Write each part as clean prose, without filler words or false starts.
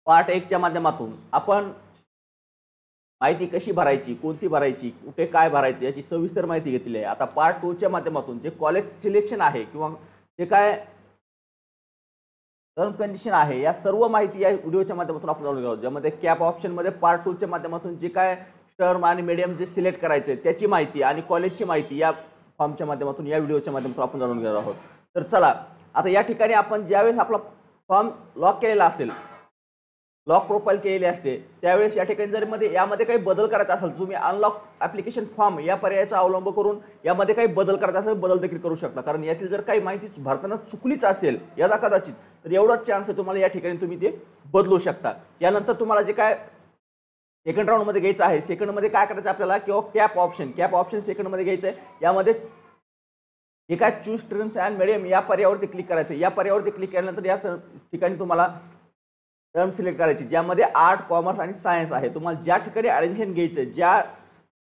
Part 1 च्या माध्यमातून आपण माहिती कशी भरायची, कोणती भरायची, कुठे काय भरायची याची सविस्तर माहिती घेतली आहे। आता पार्ट 2 च्या माध्यमातून जे कॉलेज सिलेक्शन आहे किंवा जे काय टर्म कंडिशन आहे या सर्व माहिती या व्हिडिओच्या माध्यमातून आपण जाणून घेऊ। ज्यामध्ये कॅप ऑप्शन मध्ये पार्ट 2 च्या माध्यमातून जे काय टर्म आणि मीडियम जे सिलेक्ट करायचे त्याची माहिती आणि कॉलेजची माहिती या फॉर्मच्या माध्यमातून या व्हिडिओच्या माध्यमातून आपण जाणून घेणार आहोत। तर चला आता या ठिकाणी आपण ज्यावेळेस आपला फॉर्म लॉक केलेला असेल, लॉक प्रोफाइल केलेली असते, त्यावेळेस या ठिकाणी जर यामध्ये काही बदल करायचा असेल तुम्ही अनलॉक ॲप्लिकेशन फॉर्म या पर्यायाचा अवलंब करून यामध्ये काही बदल करायचा असेल बदल देखील करू शकता। कारण यातील जर काही माहिती भरताना चुकलीच असेल याला कदाचित तर एवढाच चान्स आहे तुम्हाला या ठिकाणी तुम्ही ते बदलू शकता। यानंतर तुम्हाला जे काय सेकंड राऊंड मध्ये घ्यायचं आहे, सेकंड मध्ये काय करायचं आपल्याला किंवा कॅप ऑप्शन सेकंड मध्ये घ्यायचं आहे। यामध्ये हे काय चूज टर्म्स अँड मीडियम या पर्यायावरती क्लिक करायचं। या पर्यायावरती क्लिक केल्यानंतर या ठिकाणी तुम्हाला टर्म सिलेक्ट करायची ज्यामध्ये आर्ट, कॉमर्स आणि सायन्स आहे। तुम्हाला ज्या ठिकाणी ॲडमिशन घ्यायचं, ज्या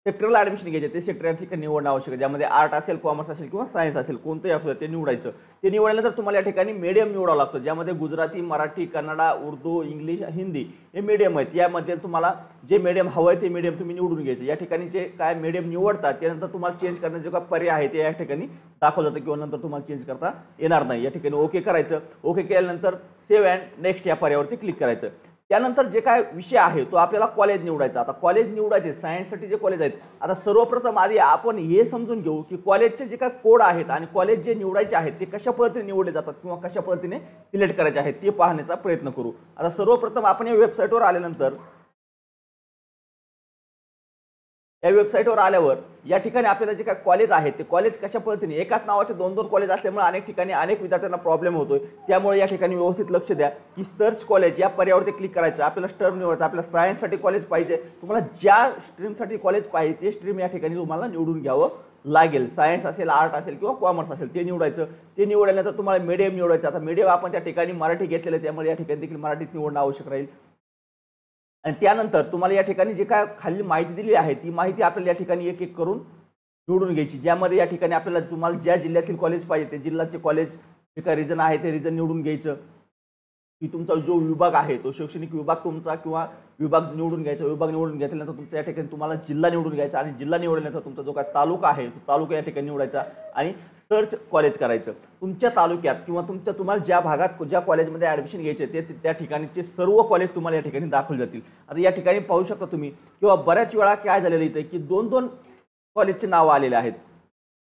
सेक्टरला ॲडमिशन घ्यायचं ते सेक्टर या ठिकाणी निवडणं आवश्यक आहे। ज्यामध्ये आर्ट असेल, कॉमर्स असेल किंवा सायन्स असेल कोणतंही असू ते निवडायचं। ते निवडल्यानंतर तुम्हाला या ठिकाणी मीडियम निवडावं लागतं, ज्यामध्ये गुजराती, मराठी, कन्नडा, उर्दू, इंग्लिश, हिंदी हे मीडियम आहेत। यामध्ये तुम्हाला जे मीडियम हवं आहे ते मीडियम तुम्ही निवडून घ्यायचं। या ठिकाणी जे काय मीडियम निवडतात त्यानंतर तुम्हाला चेंज करण्याचे काय पर्याय आहे ते या ठिकाणी दाखवलं जातं किंवा नंतर तुम्हाला चेंज करता येणार नाही। या ठिकाणी ओके करायचं। ओके केल्यानंतर सेव्ह अँड नेक्स्ट या पर्यायावरती क्लिक करायचं। त्यानंतर जे काय विषय आहे तो आपल्याला कॉलेज निवडायचा। आता कॉलेज निवडायचे सायन्ससाठी जे कॉलेज आहेत, आता सर्वप्रथम आधी आपण हे समजून घेऊ की कॉलेजचे जे काय कोड आहेत आणि कॉलेज जे निवडायचे आहेत ते कशा पद्धतीने निवडले जातात किंवा कशा पद्धतीने सिलेक्ट करायचे आहेत ते पाहण्याचा प्रयत्न करू। आता सर्वप्रथम आपण या वेबसाईटवर आल्यानंतर या वेबसाईटवर आल्यावर या ठिकाणी आपल्याला जे काय कॉलेज आहे ते कॉलेज कशा पद्धतीने एकाच नावाचे दोन दोन कॉलेज असल्यामुळे अनेक ठिकाणी अनेक विद्यार्थ्यांना प्रॉब्लेम होतोय। त्यामुळे या ठिकाणी व्यवस्थित लक्ष द्या की सर्च कॉलेज या पर्यायावरती क्लिक करायचं। आपल्याला स्ट्रीम निवडायचं, आपल्याला सायन्ससाठी कॉलेज पाहिजे, तुम्हाला ज्या स्ट्रीमसाठी कॉलेज पाहिजे ते स्ट्रीम या ठिकाणी तुम्हाला निवडून घ्यावं लागेल। सायन्स असेल, आर्ट असेल किंवा कॉमर्स असेल ते निवडायचं। ते निवडल्यानंतर तुम्हाला मीडियम निवडायचं। आता मीडियम आपण त्या ठिकाणी मराठी घेतलेलं आहे त्यामुळे या ठिकाणी देखील मराठीत निवडणं आवश्यक राहील। आणि त्यानंतर तुम्हाला या ठिकाणी जे काय खाली माहिती दिली आहे ती माहिती आपल्याला या ठिकाणी एक एक करून निवडून घ्यायची। ज्यामध्ये या ठिकाणी आपल्याला तुम्हाला ज्या जिल्ह्यातील कॉलेज पाहिजे ते जिल्ह्याचे कॉलेज जे काय रिजन आहे ते रिजन निवडून घ्यायचं की तुमचा जो विभाग आहे तो शैक्षणिक विभाग तुमचा किंवा विभाग निवडून घ्यायचा। विभाग निवडून घेतल्यानंतर तुमच्या या ठिकाणी तुम्हाला जिल्हा निवडून घ्यायचा आणि जिल्हा निवडल्यानंतर तुमचा जो काय तालुका आहे तो तालुका या ठिकाणी निवडायचा आणि सर्च कॉलेज करायचं। तुमच्या तालुक्यात किंवा तुम्हाला ज्या भागात ज्या कॉलेजमध्ये ॲडमिशन घ्यायचे ते त्या ठिकाणचे सर्व कॉलेज तुम्हाला या ठिकाणी दाखवले जातील। आता या ठिकाणी पाहू शकता तुम्ही किंवा बऱ्याच वेळा काय झालेलं इथे की दोन दोन कॉलेजचे नाव आलेले आहेत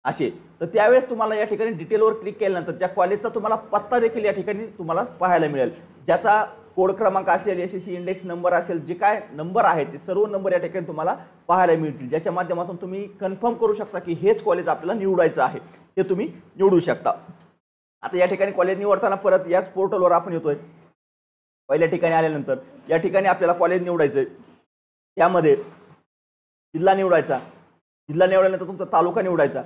असे, तर त्यावेळेस तुम्हाला या ठिकाणी डिटेलवर क्लिक केल्यानंतर त्या कॉलेजचा तुम्हाला पत्ता देखील या ठिकाणी तुम्हाला पाहायला मिळेल, ज्याचा कोड क्रमांक असेल, एसएससी इंडेक्स नंबर असेल, जे काय नंबर आहे ते सर्व नंबर या ठिकाणी तुम्हाला पाहायला मिळतील, ज्याच्या माध्यमातून तुम्ही कन्फर्म करू शकता की हेच कॉलेज आपल्याला निवडायचं आहे ते तुम्ही निवडू शकता। आता या ठिकाणी कॉलेज निवडताना परत याच पोर्टलवर आपण येतोय। पहिल्या ठिकाणी आल्यानंतर या ठिकाणी आपल्याला कॉलेज निवडायचं, त्यामध्ये जिल्हा निवडायचा। जिल्हा निवडल्यानंतर तुमचा तालुका निवडायचा।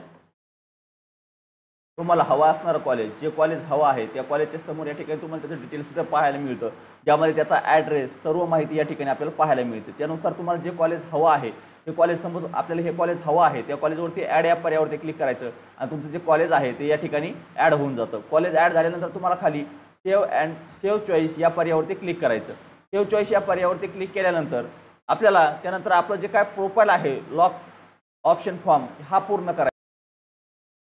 तुम्हाला हवा असणारं कॉलेज, जे कॉलेज हवा आहे त्या कॉलेजच्या समोर या ठिकाणी तुम्हाला त्याचं डिटेल्स सुद्धा पाहायला मिळतं, ज्यामध्ये त्याचा ॲड्रेस सर्व माहिती या ठिकाणी आपल्याला पाहायला मिळते। त्यानुसार तुम्हाला जे कॉलेज हवं आहे ते कॉलेज समोर आपल्याला हे कॉलेज हवं आहे त्या कॉलेजवरती ॲड या पर्यायावरती क्लिक करायचं आणि तुमचं जे कॉलेज आहे ते या ठिकाणी ॲड होऊन जातं। कॉलेज ॲड झाल्यानंतर तुम्हाला खाली सेव्ह चॉईस या पर्यायावरती क्लिक करायचं। सेव्ह चॉईस या पर्यायावरती क्लिक केल्यानंतर आपल्याला त्यानंतर आपलं जे काय प्रोफाईल आहे लॉक ऑप्शन फॉर्म हा पूर्ण करायचा।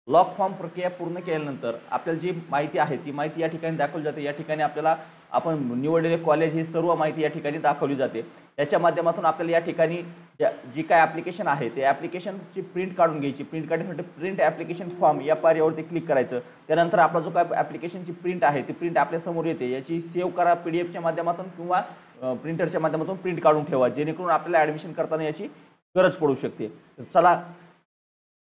लॉक फॉर्म प्रक्रिया पूर्ण केल्यानंतर आपल्याला जी माहिती आहे ती माहिती या ठिकाणी दाखवली जाते। या ठिकाणी आपल्याला आपण निवडलेले कॉलेज ही सर्व माहिती या ठिकाणी दाखवली जाते। याच्या माध्यमातून आपल्याला या ठिकाणी जी काय ॲप्लिकेशन आहे ते ॲप्लिकेशनची प्रिंट काढून घ्यायची। प्रिंट काढण्यासाठी प्रिंट ॲप्लिकेशन फॉर्म या पर्यायावरती क्लिक करायचं। त्यानंतर आपला जो काय ॲप्लिकेशनची प्रिंट आहे ती प्रिंट आपल्यासमोर येते, याची सेव्ह करा PDF च्या माध्यमातून किंवा प्रिंटरच्या माध्यमातून प्रिंट काढून ठेवा, जेणेकरून आपल्याला ॲडमिशन करताना याची गरज पडू शकते। तर चला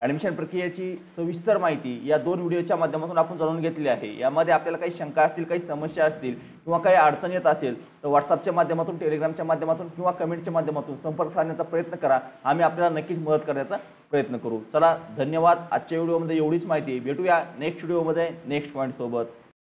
ॲडमिशन प्रक्रियेची सविस्तर माहिती या दोन व्हिडिओच्या माध्यमातून आपण जाणून घेतली आहे। यामध्ये आपल्याला काही शंका असतील, काही समस्या असतील किंवा काही अडचण येत असेल तर व्हॉट्सअपच्या माध्यमातून, टेलिग्रामच्या माध्यमातून किंवा कमेंटच्या माध्यमातून संपर्क साधण्याचा प्रयत्न करा। आम्ही आपल्याला नक्कीच मदत करण्याचा प्रयत्न करू। चला धन्यवाद। आजच्या व्हिडिओमध्ये एवढीच माहिती। भेटूया नेक्स्ट व्हिडिओमध्ये नेक्स्ट पॉईंट सोबत।